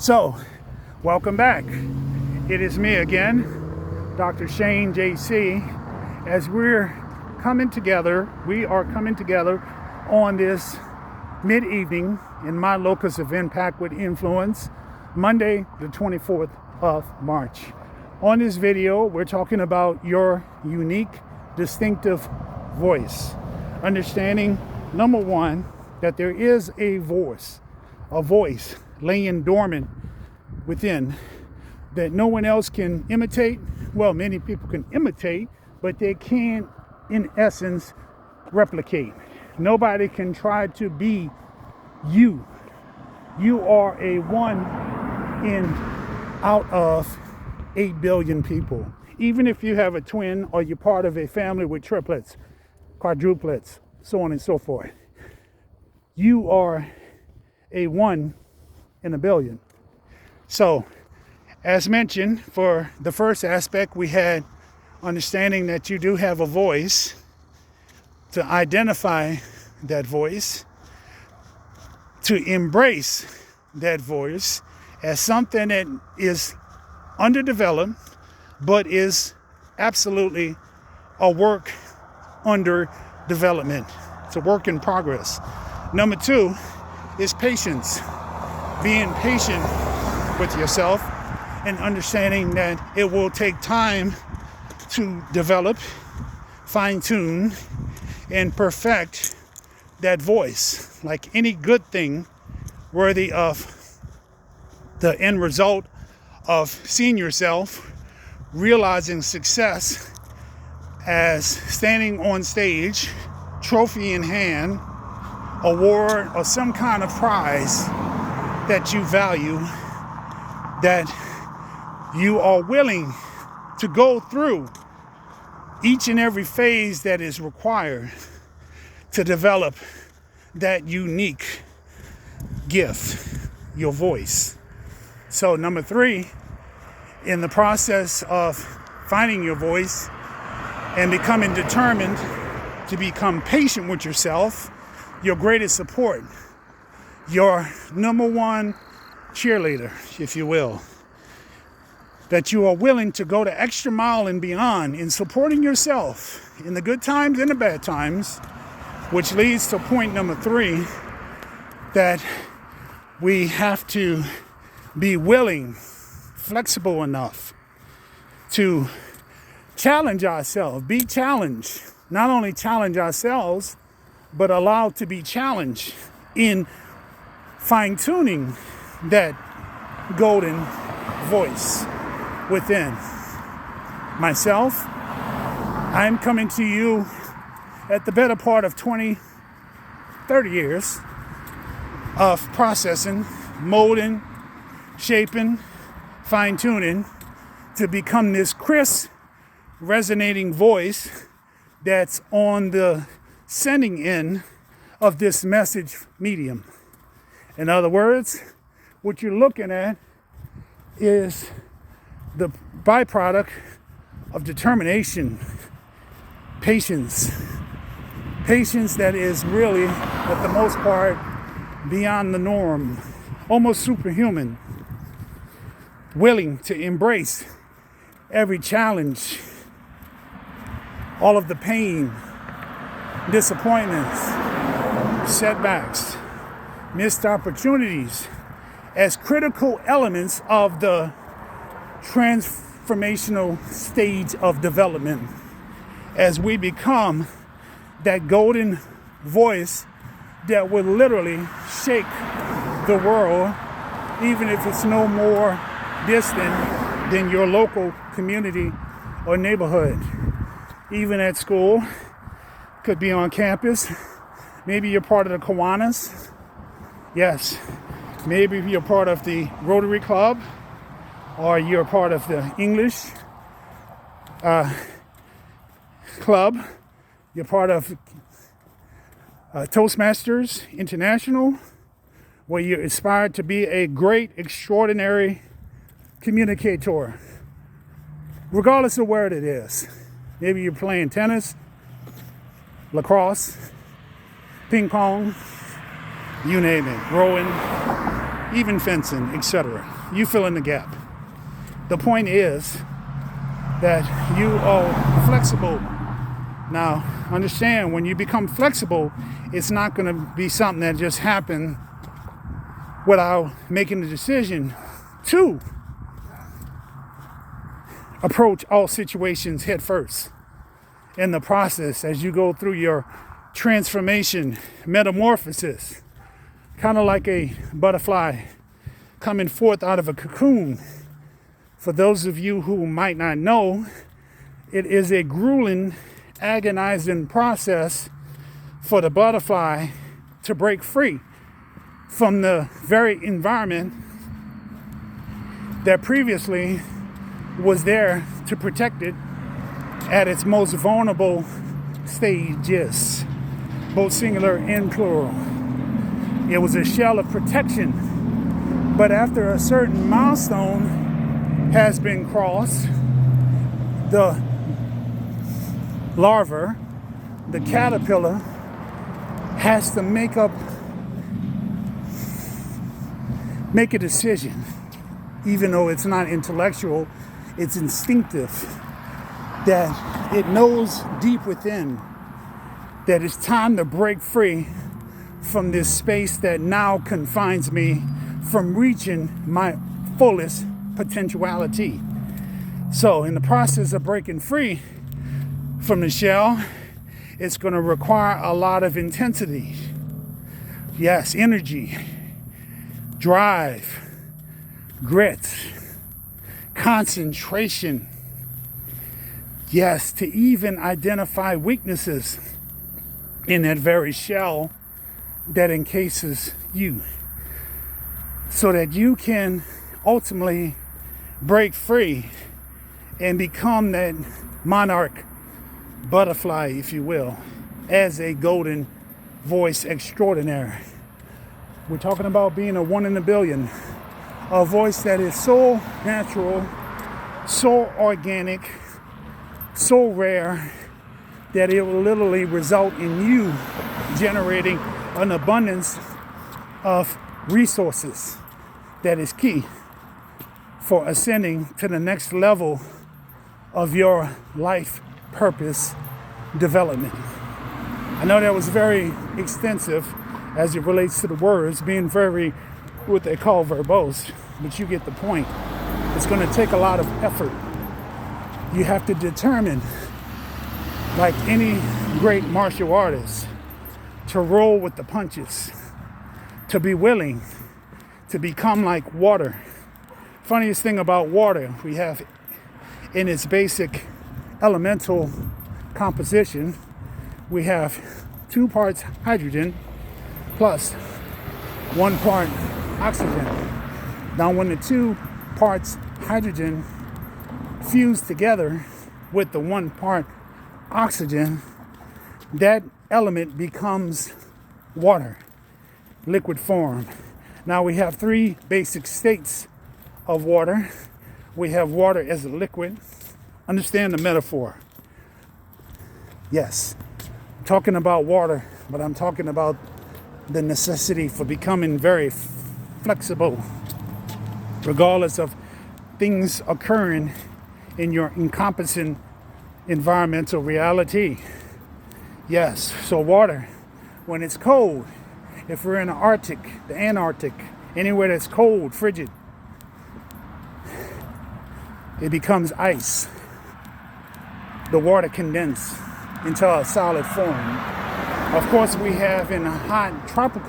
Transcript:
So, welcome back. It is me again, Dr. Shane JC, as we are coming together on this mid-evening in my locus of impact with influence, Monday, the 24th of March. On this video, we're talking about your unique, distinctive voice. Understanding, number one, that there is a voice laying dormant within that no one else can imitate. Well, many people can imitate, but they can't, in essence, replicate. Nobody can try to be you. You are a one in out of 8 billion people. Even if you have a twin or you're part of a family with triplets, quadruplets, so on and so forth, you are a one in a billion. So, as mentioned, for the first aspect, we had understanding that you do have a voice, to identify that voice, to embrace that voice as something that is underdeveloped, but is absolutely a work under development. It's a work in progress. Number two is patience. Being patient with yourself and understanding that it will take time to develop, fine-tune, and perfect that voice. Like any good thing worthy of the end result of seeing yourself realizing success as standing on stage, trophy in hand, award or some kind of prize that you value, that you are willing to go through each and every phase that is required to develop that unique gift, your voice. So number three, in the process of finding your voice and becoming determined to become patient with yourself, your greatest support, your number one cheerleader, if you will, that you are willing to go the extra mile and beyond in supporting yourself in the good times and the bad times, which leads to point number three, that we have to be willing, flexible enough to challenge ourselves, be challenged, not only challenge ourselves, but allowed to be challenged in fine-tuning that golden voice within myself. I'm coming to you at the better part of 20, 30 years of processing, molding, shaping, fine-tuning to become this crisp, resonating voice that's on the sending end of this message medium. In other words, what you're looking at is the byproduct of determination, patience that is really, at the most part, beyond the norm, almost superhuman, willing to embrace every challenge, all of the pain, disappointments, setbacks, missed opportunities as critical elements of the transformational stage of development as we become that golden voice that will literally shake the world, even if it's no more distant than your local community or neighborhood. Even at school, could be on campus. Maybe you're part of the Kiwanis. Yes, maybe you're part of the Rotary Club, or you're part of the English Club. You're part of Toastmasters International, where you aspire to be a great, extraordinary communicator, regardless of where it is. Maybe you're playing tennis, lacrosse, ping pong, you name it, rowing, even fencing, etc. You fill in the gap. The point is that you are flexible. Now, understand, when you become flexible, it's not going to be something that just happened without making the decision to approach all situations head first. In the process, as you go through your transformation, metamorphosis, kind of like a butterfly coming forth out of a cocoon. For those of you who might not know, it is a grueling, agonizing process for the butterfly to break free from the very environment that previously was there to protect it at its most vulnerable stages, both singular and plural. It was a shell of protection, but after a certain milestone has been crossed, the larva, the caterpillar, has to make a decision. Even though it's not intellectual, it's instinctive, that it knows deep within that it's time to break free from this space that now confines me from reaching my fullest potentiality. So in the process of breaking free from the shell, it's going to require a lot of intensity. Yes, energy, drive, grit, concentration. Yes, to even identify weaknesses in that very shell that encases you, so that you can ultimately break free and become that monarch butterfly, if you will, as a golden voice extraordinaire. We're talking about being a one in a billion, a voice that is so natural, so organic, so rare, that it will literally result in you generating an abundance of resources that is key for ascending to the next level of your life purpose development. I know that was very extensive as it relates to the words, being very, what they call verbose, but you get the point. It's going to take a lot of effort. You have to determine, like any great martial artist, to roll with the punches, to be willing to become like water. Funniest thing about water, we have in its basic elemental composition, we have 2 parts hydrogen plus 1 part oxygen. Now when the 2 parts hydrogen fuse together with the 1 part oxygen, that element becomes water, liquid form. Now we have 3 basic states of water. We have water as a liquid. Understand the metaphor. Yes, I'm talking about water, but I'm talking about the necessity for becoming very flexible, regardless of things occurring in your encompassing environmental reality. Yes, so water, when it's cold, if we're in the Arctic, the Antarctic, anywhere that's cold, frigid, it becomes ice. The water condenses into a solid form. Of course, we have in hot tropical